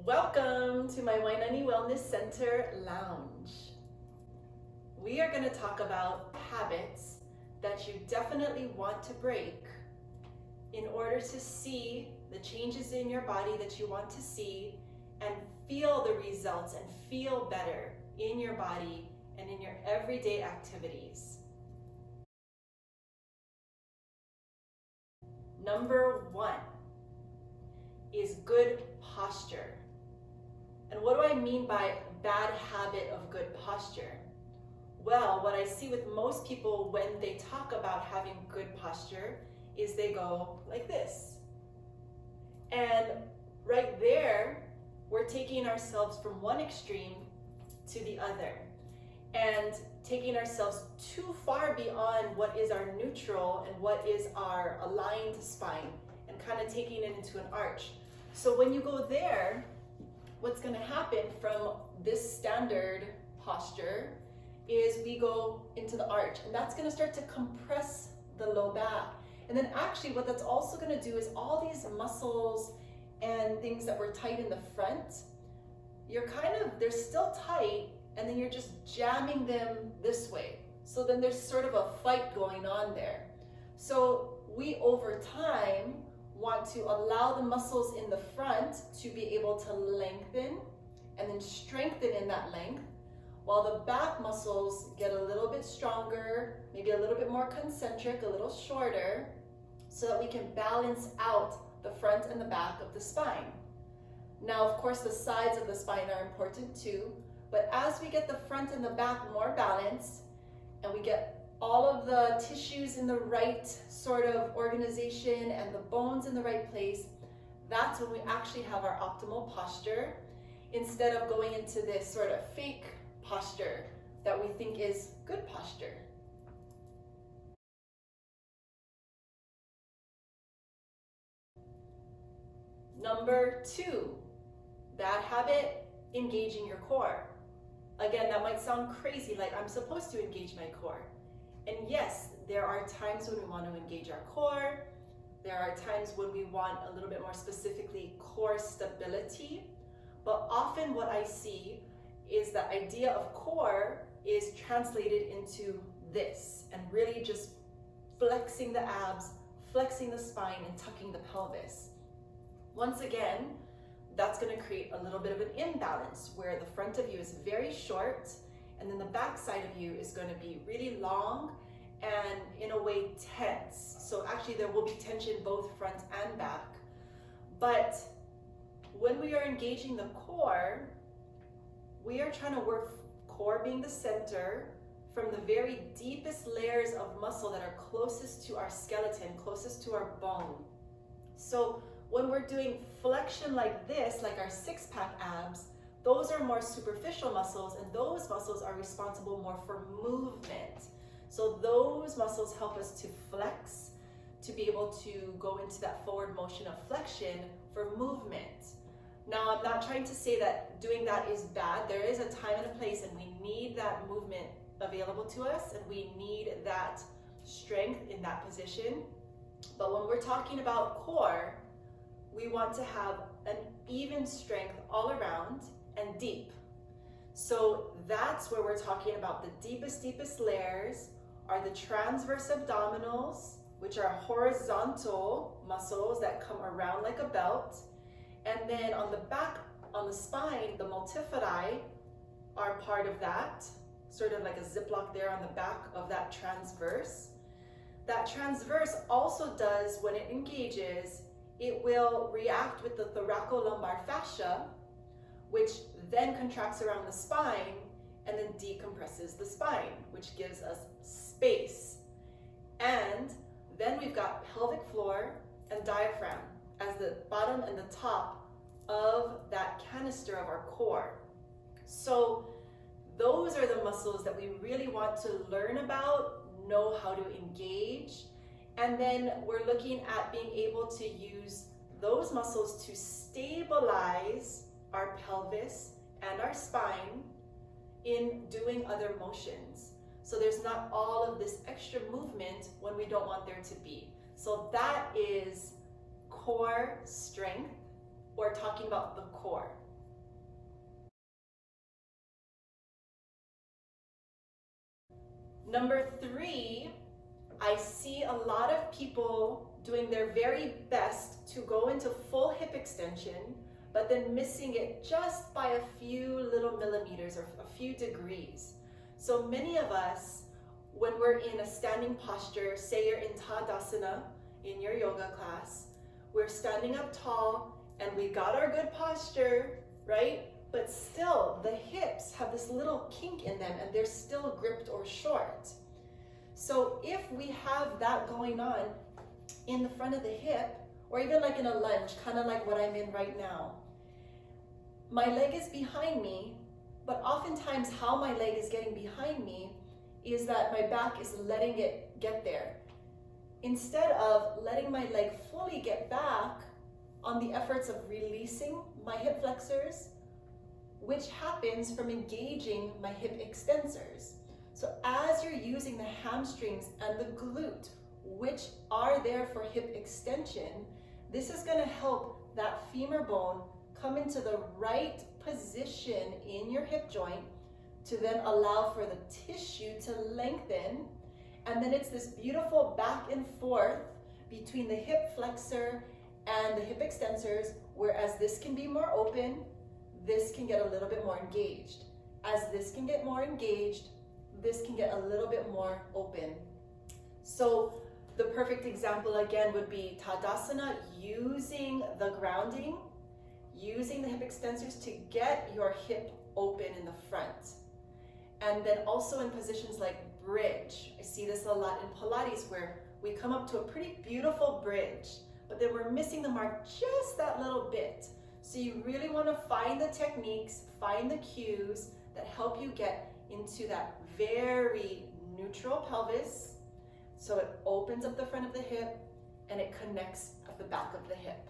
Welcome to my Wainani Wellness Center Lounge. We are going to talk about habits that you definitely want to break in order to see the changes in your body that you want to see and feel the results and feel better in your body and in your everyday activities. Number 1 is good posture. And what do I mean by bad habit of good posture? Well, what I see with most people when they talk about having good posture is they go like this. And right there, we're taking ourselves from one extreme to the other and taking ourselves too far beyond what is our neutral and what is our aligned spine and kind of taking it into an arch. So when you go there, what's going to happen from this standard posture is we go into the arch, and that's going to start to compress the low back. And then actually what that's also going to do is all these muscles and things that were tight in the front, they're still tight, and then you're just jamming them this way. So then there's sort of a fight going on there. So we over time want to allow the muscles in the front to be able to lengthen and then strengthen in that length, while the back muscles get a little bit stronger, maybe a little bit more concentric, a little shorter, so that we can balance out the front and the back of the spine. Now, of course, the sides of the spine are important too, but as we get the front and the back more balanced and we get all of the tissues in the right sort of organization and the bones in the right place, that's when we actually have our optimal posture, instead of going into this sort of fake posture that we think is good posture. Number 2, bad habit, engaging your core. Again, that might sound crazy, like I'm supposed to engage my core. And yes, there are times when we want to engage our core. There are times when we want a little bit more specifically core stability. But often what I see is the idea of core is translated into this, and really just flexing the abs, flexing the spine, and tucking the pelvis. Once again, that's going to create a little bit of an imbalance where the front of you is very short and then the back side of you is going to be really long and in a way tense. So actually there will be tension both front and back. But when we are engaging the core, we are trying to work core being the center from the very deepest layers of muscle that are closest to our skeleton, closest to our bone. So when we're doing flexion like this, like our six-pack abs, those are more superficial muscles, and those muscles are responsible more for movement. So those muscles help us to flex, to be able to go into that forward motion of flexion for movement. Now, I'm not trying to say that doing that is bad. There is a time and a place, and we need that movement available to us, and we need that strength in that position. But when we're talking about core, we want to have an even strength all around and deep. So that's where we're talking about the deepest layers are the transverse abdominals, which are horizontal muscles that come around like a belt. And then on the back, on the spine, the multifidi are part of that, sort of like a ziplock there on the back of that transverse. That transverse also does, when it engages, it will react with the thoracolumbar fascia, which then contracts around the spine and then decompresses the spine, which gives us space. And then we've got pelvic floor and diaphragm as the bottom and the top of that canister of our core. So those are the muscles that we really want to learn about, know how to engage, and then we're looking at being able to use those muscles to stabilize our pelvis and our spine in doing other motions. So there's not all of this extra movement when we don't want there to be. So that is core strength, or talking about the core. Number 3, I see a lot of people doing their very best to go into full hip extension, but then missing it just by a few little millimeters or a few degrees. So many of us, when we're in a standing posture, say you're in Tadasana in your yoga class, we're standing up tall and we got our good posture, right? But still, the hips have this little kink in them and they're still gripped or short. So if we have that going on in the front of the hip, or even like in a lunge, kind of like what I'm in right now, my leg is behind me, but oftentimes how my leg is getting behind me is that my back is letting it get there. Instead of letting my leg fully get back on the efforts of releasing my hip flexors, which happens from engaging my hip extensors. So as you're using the hamstrings and the glute, which are there for hip extension, this is going to help that femur bone come into the right position in your hip joint to then allow for the tissue to lengthen. And then it's this beautiful back and forth between the hip flexor and the hip extensors, whereas this can be more open, this can get a little bit more engaged. As this can get more engaged, this can get a little bit more open. So the perfect example again would be Tadasana, using the grounding, using the hip extensors to get your hip open in the front. And then also in positions like bridge. I see this a lot in Pilates where we come up to a pretty beautiful bridge, but then we're missing the mark just that little bit. So you really want to find the techniques, find the cues that help you get into that very neutral pelvis, so it opens up the front of the hip and it connects at the back of the hip.